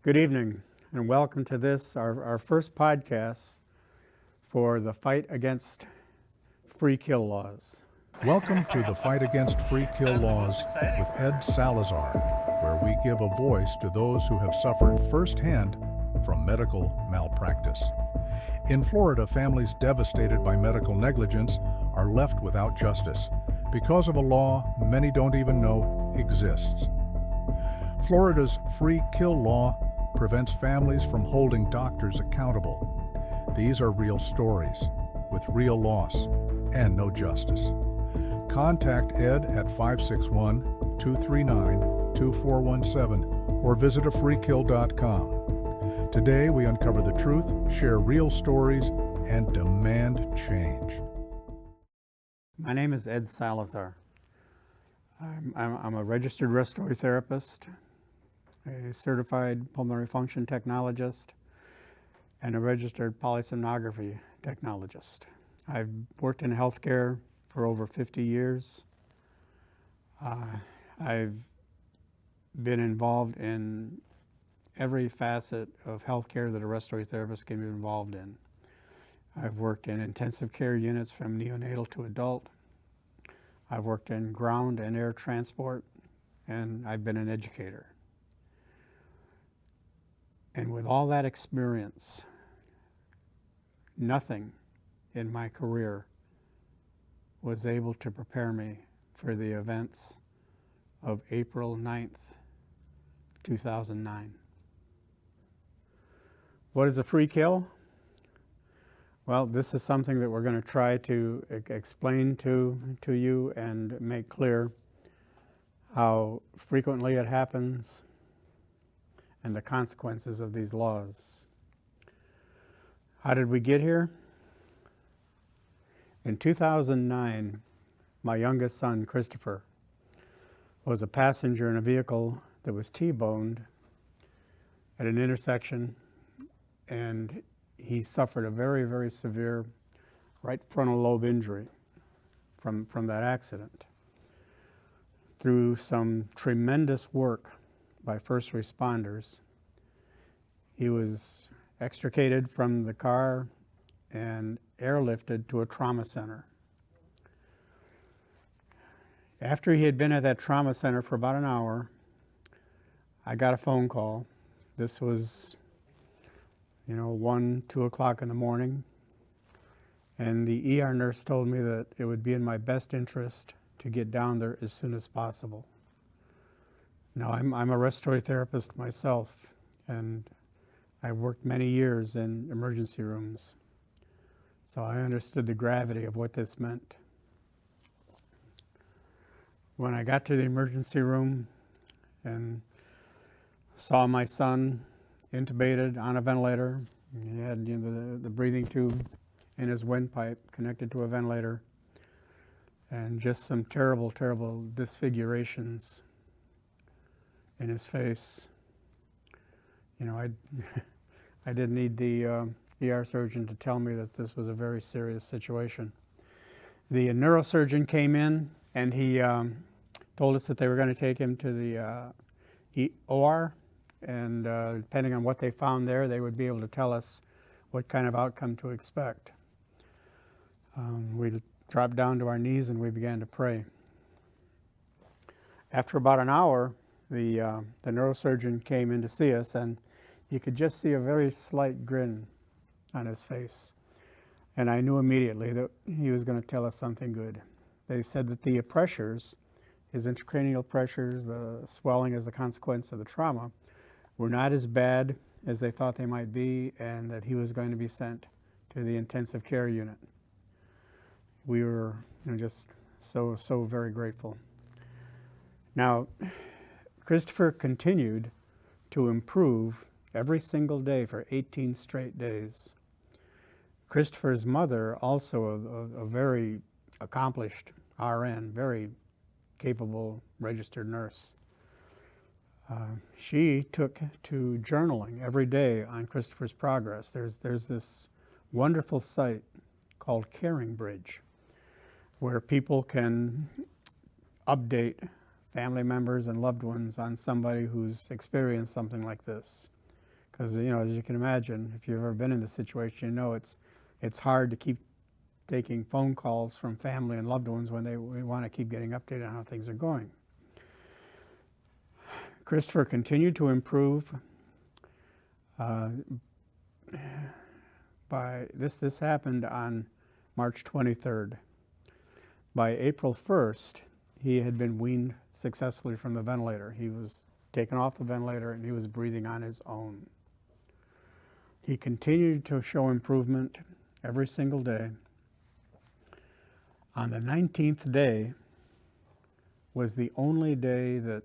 Good evening, and welcome to this, our first podcast for the fight against free kill laws. Welcome to the Fight Against Free Kill Laws with Ed Salazar, where we give a voice to those who have suffered firsthand from medical malpractice. In Florida, families devastated by medical negligence are left without justice because of a law many don't even know exists. Florida's free kill law prevents families from holding doctors accountable. These are real stories with real loss and no justice. Contact Ed at 561-239-2417 or visit afreekill.com. Today we uncover the truth, share real stories, and demand change. My name is Ed Salazar. I'm a registered respiratory therapist, a certified pulmonary function technologist, and a registered polysomnography technologist. I've worked in healthcare for over 50 years. I've been involved in every facet of healthcare that a respiratory therapist can be involved in. I've worked in intensive care units from neonatal to adult. I've worked in ground and air transport, and I've been an educator. And with all that experience, nothing in my career was able to prepare me for the events of April 9th, 2009. What is a free kill? Well, this is something that we're going to try to explain to you and make clear how frequently it happens and the consequences of these laws. How did we get here? In 2009, my youngest son, Christopher, was a passenger in a vehicle that was T-boned at an intersection, and he suffered a very, very severe right frontal lobe injury from that accident. Through some tremendous work by first responders, he was extricated from the car and airlifted to a trauma center. After he had been at that trauma center for about an hour, I got a phone call. This was 1, 2 o'clock in the morning, and the ER nurse told me that it would be in my best interest to get down there as soon as possible. Now, I'm a respiratory therapist myself, and I worked many years in emergency rooms, so I understood the gravity of what this meant. When I got to the emergency room and saw my son intubated on a ventilator, he had the breathing tube in his windpipe connected to a ventilator, and just some terrible, terrible disfigurations in his face. I didn't need the ER surgeon to tell me that this was a very serious situation. The neurosurgeon came in and he told us that they were going to take him to the OR, and depending on what they found there, they would be able to tell us what kind of outcome to expect. We dropped down to our knees and we began to pray. After about an hour, the neurosurgeon came in to see us, and you could just see a very slight grin on his face. And I knew immediately that he was going to tell us something good. They said that the pressures, his intracranial pressures, the swelling as the consequence of the trauma, were not as bad as they thought they might be, and that he was going to be sent to the intensive care unit. We were just so very grateful. Now, Christopher continued to improve every single day for 18 straight days. Christopher's mother, also a very accomplished RN, very capable registered nurse, she took to journaling every day on Christopher's progress. There's this wonderful site called Caring Bridge, where people can update family members and loved ones on somebody who's experienced something like this. Because, you know, as you can imagine, if you've ever been in this situation, you know it's hard to keep taking phone calls from family and loved ones when we want to keep getting updated on how things are going. Christopher continued to improve. This happened on March 23rd. By April 1st, he had been weaned successfully from the ventilator. He was taken off the ventilator and he was breathing on his own. He continued to show improvement every single day. On the 19th day was the only day that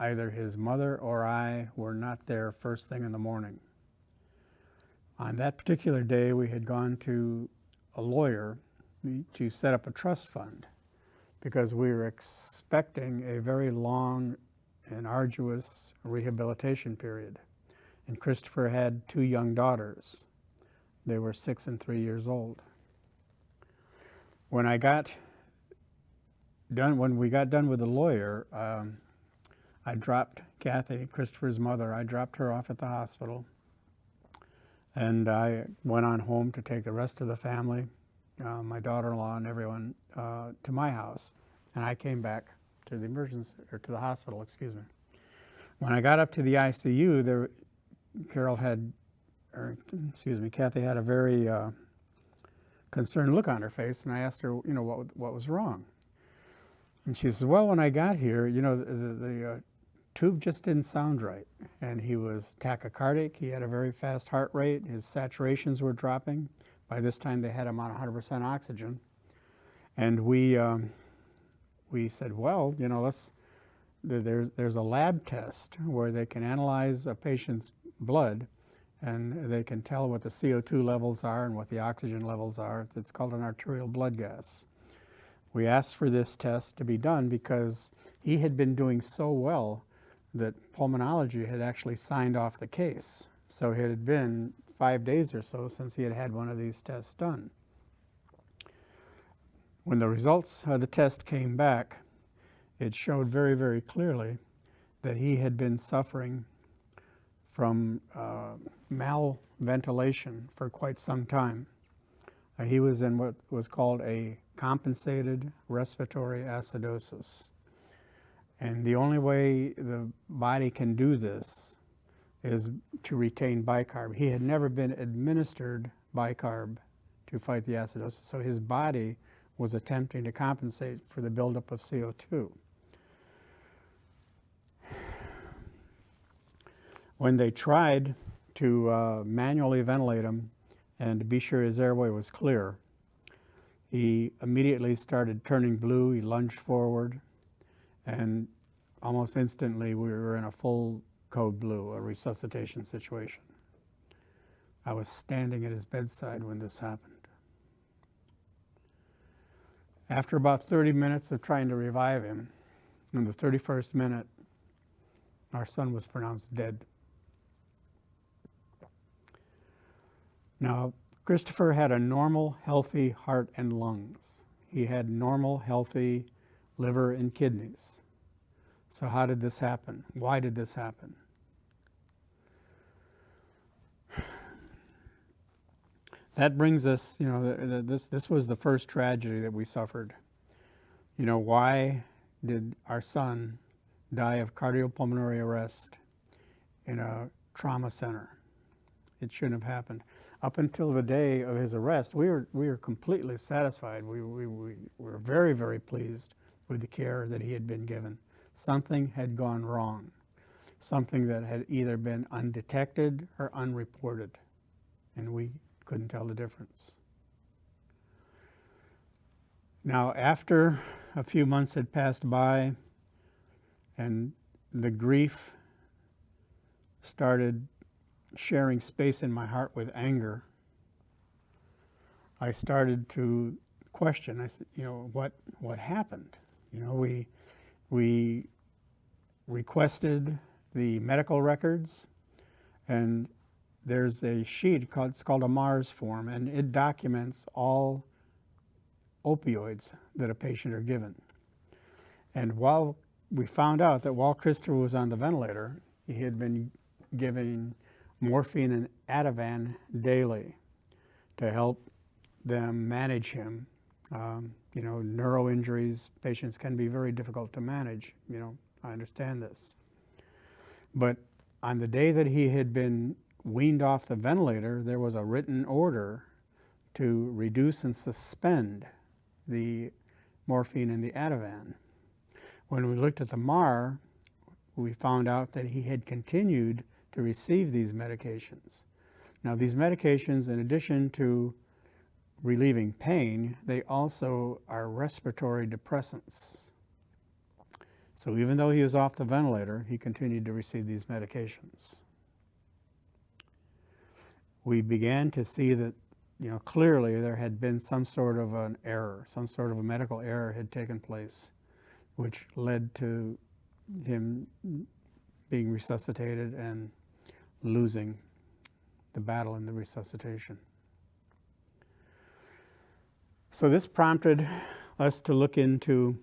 either his mother or I were not there first thing in the morning. On that particular day, we had gone to a lawyer to set up a trust fund because we were expecting a very long and arduous rehabilitation period. And Christopher had 2 young daughters. They were 6 and 3 years old. When we got done with the lawyer, I dropped Kathy, Christopher's mother, I dropped her off at the hospital. And I went on home to take the rest of the family, my daughter-in-law and everyone, to my house. And I came back to the hospital, excuse me. When I got up to the ICU, Kathy had a very concerned look on her face, and I asked her, you know, what was wrong. And she says, well, when I got here, you know, the tube just didn't sound right. And he was tachycardic, he had a very fast heart rate, his saturations were dropping. By this time they had him on 100% oxygen. And we said, well, you know, there's a lab test where they can analyze a patient's blood and they can tell what the CO2 levels are and what the oxygen levels are. It's called an arterial blood gas. We asked for this test to be done because he had been doing so well that pulmonology had actually signed off the case. So it had been 5 days or so since he had had one of these tests done. When the results of the test came back, it showed very, very clearly that he had been suffering from malventilation for quite some time. He was in what was called a compensated respiratory acidosis. And the only way the body can do this is to retain bicarb. He had never been administered bicarb to fight the acidosis, so his body was attempting to compensate for the buildup of CO2. When they tried to manually ventilate him and to be sure his airway was clear, he immediately started turning blue. He lunged forward, and almost instantly we were in a full code blue, a resuscitation situation. I was standing at his bedside when this happened. After about 30 minutes of trying to revive him, in the 31st minute, our son was pronounced dead. Now, Christopher had a normal, healthy heart and lungs. He had normal, healthy liver and kidneys. So how did this happen? Why did this happen? That brings us, you know, this was the first tragedy that we suffered. You know, why did our son die of cardiopulmonary arrest in a trauma center? It shouldn't have happened. Up until the day of his arrest, we were completely satisfied. We were very, very pleased with the care that he had been given. Something had gone wrong, something that had either been undetected or unreported, and we couldn't tell the difference. Now, after a few months had passed by and the grief started sharing space in my heart with anger, I started to question. I said, you know, what happened? You know, we requested the medical records, and there's a sheet it's called a MARS form, and it documents all opioids that a patient are given. And we found out that while Christopher was on the ventilator, he had been giving morphine and Ativan daily to help them manage him. Neuro injuries, patients can be very difficult to manage. I understand this. But on the day that he had been weaned off the ventilator, there was a written order to reduce and suspend the morphine and the Ativan. When we looked at the MAR, we found out that he had continued to receive these medications. Now, these medications, in addition to relieving pain, they also are respiratory depressants. So even though he was off the ventilator, he continued to receive these medications. We began to see that, clearly there had been some sort of an error, some sort of a medical error had taken place, which led to him being resuscitated and losing the battle in the resuscitation. So this prompted us to look into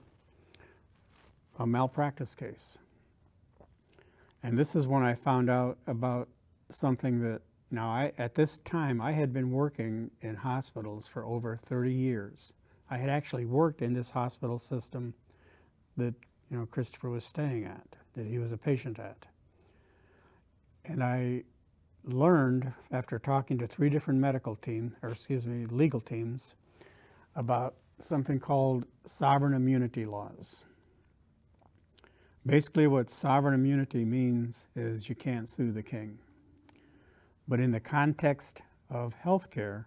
a malpractice case. And this is when I found out about something that, at this time, I had been working in hospitals for over 30 years. I had actually worked in this hospital system that, Christopher was staying at, that he was a patient at. And I learned, after talking to 3 different legal teams, about something called sovereign immunity laws. Basically, what sovereign immunity means is you can't sue the king. But in the context of healthcare,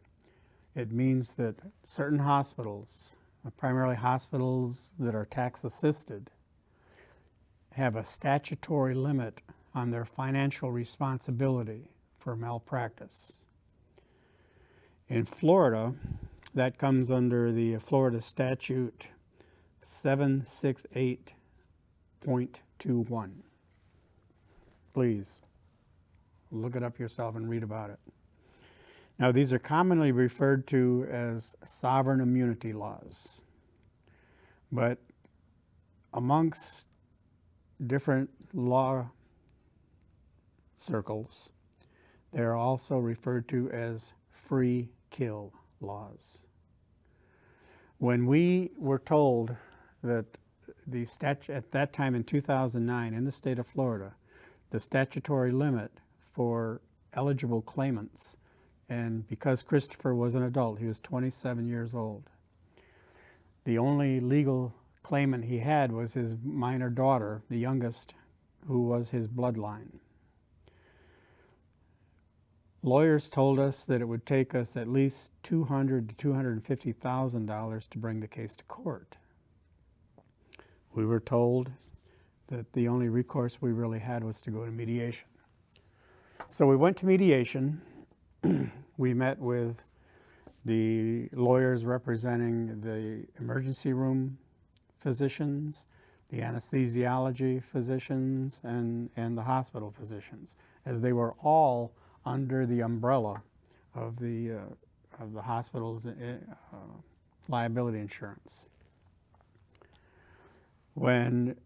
it means that certain hospitals, primarily hospitals that are tax-assisted, have a statutory limit on their financial responsibility for malpractice. In Florida, that comes under the Florida Statute 768.21. Please look it up yourself and read about it. Now, these are commonly referred to as sovereign immunity laws. But amongst different law circles, they're also referred to as free kill laws. When we were told that the statute, at that time in 2009 in the state of Florida, the statutory limit for eligible claimants, and because Christopher was an adult, he was 27 years old, the only legal claimant he had was his minor daughter, the youngest, who was his bloodline. Lawyers told us that it would take us at least $200,000 to $250,000 to bring the case to court. We were told that the only recourse we really had was to go to mediation. So we went to mediation. We met with the lawyers representing the emergency room physicians, the anesthesiology physicians, and the hospital physicians, as they were all under the umbrella of the hospital's liability insurance. When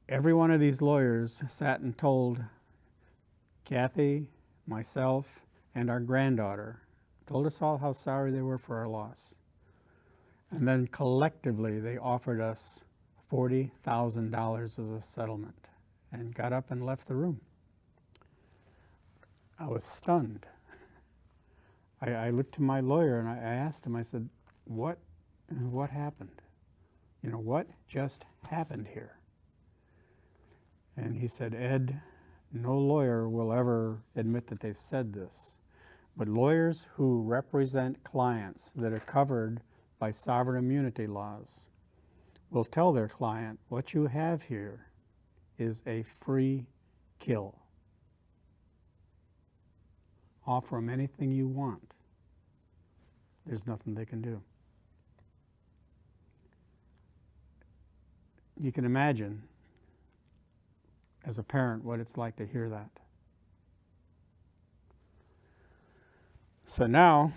every one of these lawyers sat and told Kathy, myself, and our granddaughter, told us all how sorry they were for our loss. And then collectively they offered us $40,000 as a settlement and got up and left the room. I was stunned. I looked to my lawyer and I asked him, I said, what happened? What just happened here? And he said, Ed, no lawyer will ever admit that they've said this, but lawyers who represent clients that are covered by sovereign immunity laws will tell their client, what you have here is a free kill. Offer them anything you want. There's nothing they can do. You can imagine, as a parent, what it's like to hear that. So now,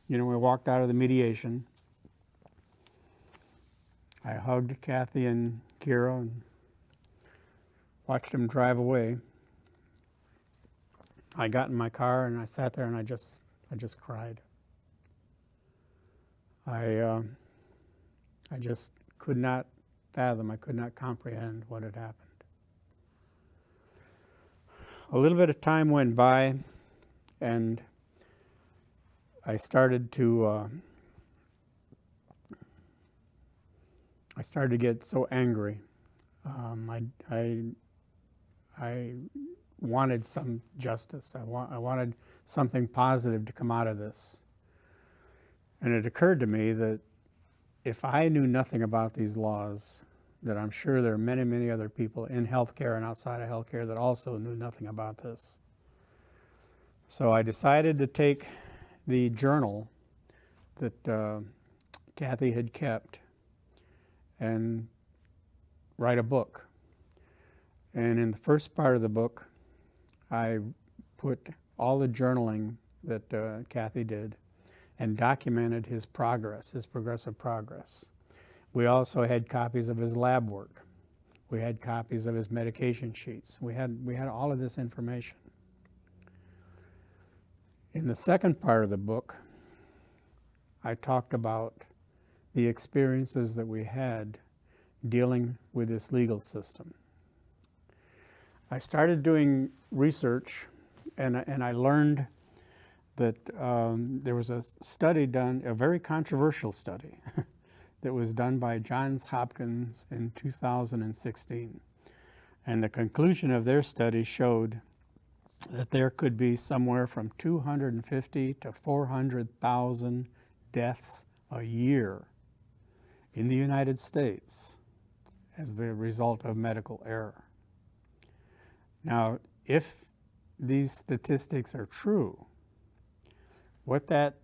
we walked out of the mediation. I hugged Kathy and Kira and watched them drive away. I got in my car and I sat there and I just cried. I just could not fathom, I could not comprehend what had happened. A little bit of time went by, and I started to get so angry. I wanted some justice. I wanted something positive to come out of this. And it occurred to me that if I knew nothing about these laws, that I'm sure there are many, many other people in healthcare and outside of healthcare that also knew nothing about this. So I decided to take the journal that Kathy had kept and write a book. And in the first part of the book, I put all the journaling that Kathy did and documented his progress, his progressive progress. We also had copies of his lab work. We had copies of his medication sheets. We had all of this information. In the second part of the book, I talked about the experiences that we had dealing with this legal system. I started doing research, and I learned that there was a study done, a very controversial study, that was done by Johns Hopkins in 2016. And the conclusion of their study showed that there could be somewhere from 250 to 400,000 deaths a year in the United States as the result of medical error. Now, if these statistics are true, what that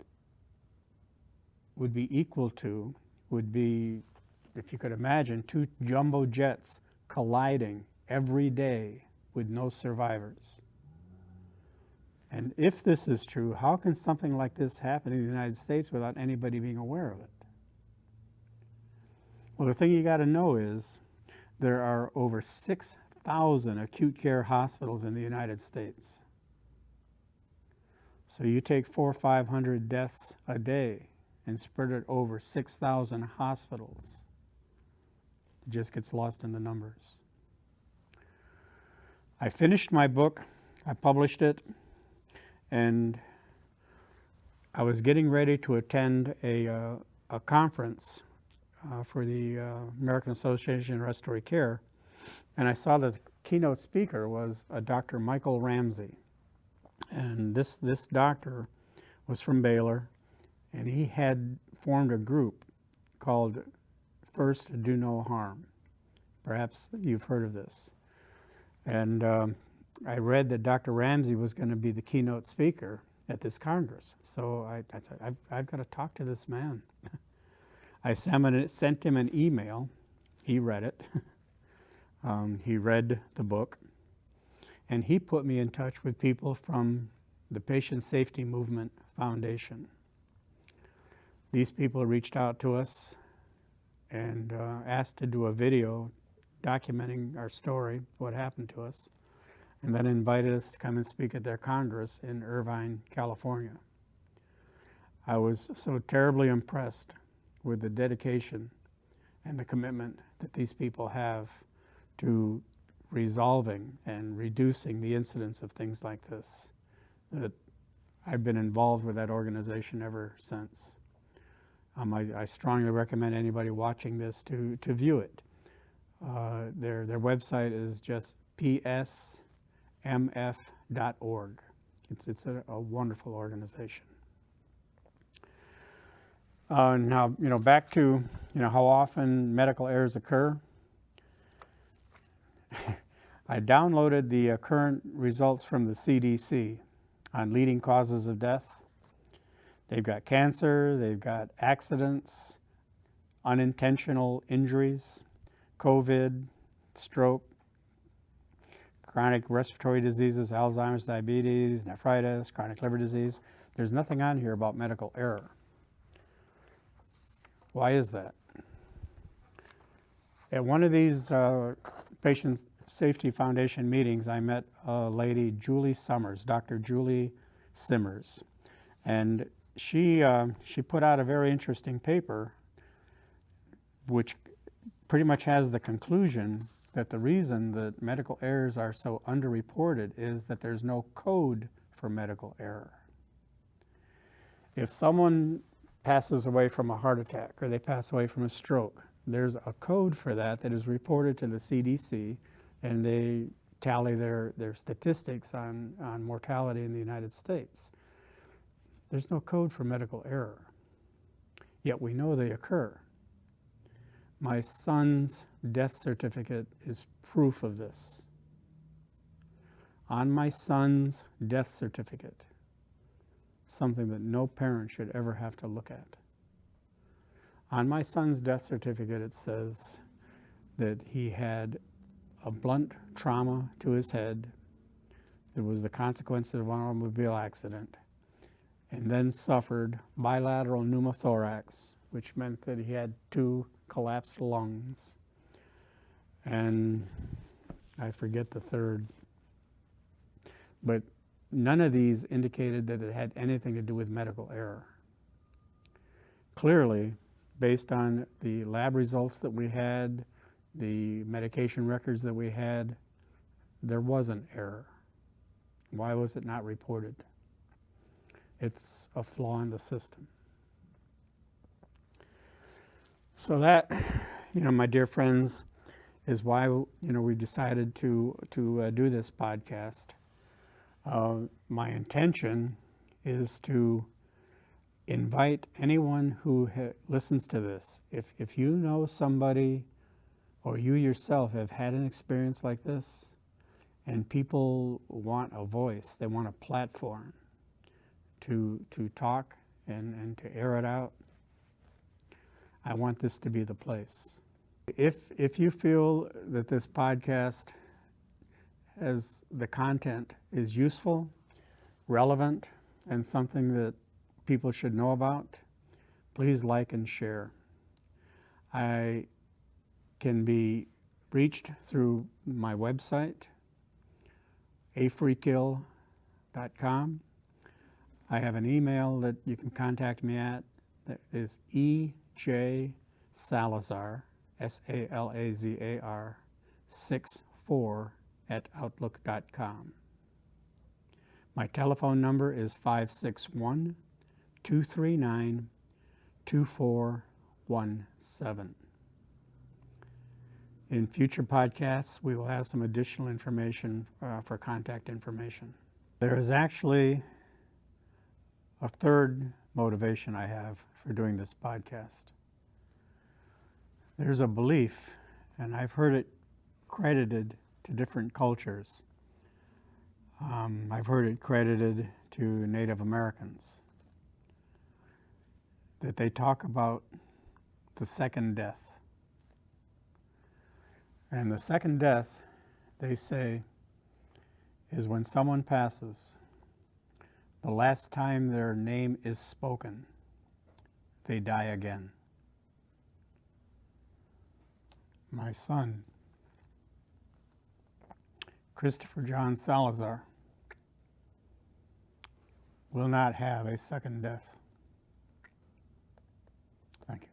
would be equal to would be, if you could imagine, two jumbo jets colliding every day with no survivors. And if this is true, how can something like this happen in the United States without anybody being aware of it? Well, the thing you got to know is there are over 6,000 acute care hospitals in the United States. So you take 400 or 500 deaths a day and spread it over 6,000 hospitals. It just gets lost in the numbers. I finished my book, I published it, and I was getting ready to attend a conference for the American Association of Respiratory Care, and I saw that the keynote speaker was a Dr. Michael Ramsey. And this doctor was from Baylor, and he had formed a group called First Do No Harm. Perhaps you've heard of this. And I read that Dr. Ramsey was going to be the keynote speaker at this Congress. So I said, I've got to talk to this man. I sent him an email. He read it. He read the book. And he put me in touch with people from the Patient Safety Movement Foundation. These people reached out to us and asked to do a video documenting our story, what happened to us, and then invited us to come and speak at their Congress in Irvine, California. I was so terribly impressed with the dedication and the commitment that these people have to resolving and reducing the incidence of things like this, that I've been involved with that organization ever since. I strongly recommend anybody watching this to view it. Their website is just psmf.org. It's a wonderful organization. Now, back to how often medical errors occur. I downloaded the current results from the CDC on leading causes of death. They've got cancer, they've got accidents, unintentional injuries, COVID, stroke, chronic respiratory diseases, Alzheimer's, diabetes, nephritis, chronic liver disease. There's nothing on here about medical error. Why is that? At one of these patient Safety Foundation meetings, I met a lady, Julie Summers, Dr. Julie Simmers, and she put out a very interesting paper which pretty much has the conclusion that the reason that medical errors are so underreported is that there's no code for medical error. If someone passes away from a heart attack or they pass away from a stroke, there's a code for that that is reported to the CDC, and they tally their statistics on mortality in the United States. There's no code for medical error, yet we know they occur. My son's death certificate is proof of this. On my son's death certificate, something that no parent should ever have to look at. On my son's death certificate, it says that he had a blunt trauma to his head that was the consequence of an automobile accident, and then suffered bilateral pneumothorax, which meant that he had 2 collapsed lungs, and I forget the third. But none of these indicated that it had anything to do with medical error. Clearly, based on the lab results that we had, the medication records that we had, there was an error. Why was it not reported? It's a flaw in the system. So that, my dear friends, is why we decided to do this podcast. My intention is to invite anyone who listens to this. If you know somebody or you yourself have had an experience like this, and people want a voice, they want a platform to talk and to air it out, I want this to be the place. If you feel that this podcast as the content is useful, relevant, and something that people should know about, please like and share. I can be reached through my website, afreekill.com. I have an email that you can contact me at that is ejsalazar, SALAZAR 64@outlook.com. My telephone number is 561-239-2417. In future podcasts, we will have some additional information for contact information. There is actually a third motivation I have for doing this podcast. There's a belief, and I've heard it credited to different cultures. I've heard it credited to Native Americans, that they talk about the second death. And the second death, they say, is when someone passes, the last time their name is spoken, they die again. My son, Christopher John Salazar, will not have a second death. Thank you.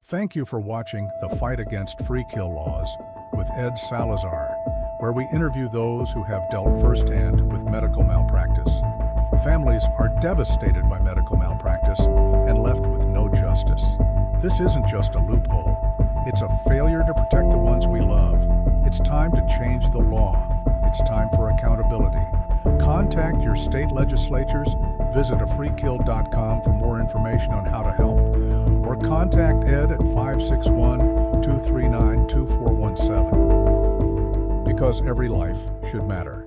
Thank you for watching The Fight Against Free Kill Laws with Ed Salazar, where we interview those who have dealt firsthand with medical malpractice. Families are devastated by medical malpractice and left with no justice. This isn't just a loophole. It's a failure to protect the ones we love. It's time to change the law. It's time for accountability. Contact your state legislatures, visit afreekill.com for more information on how to help, or contact Ed at 561-239-2417. Because every life should matter.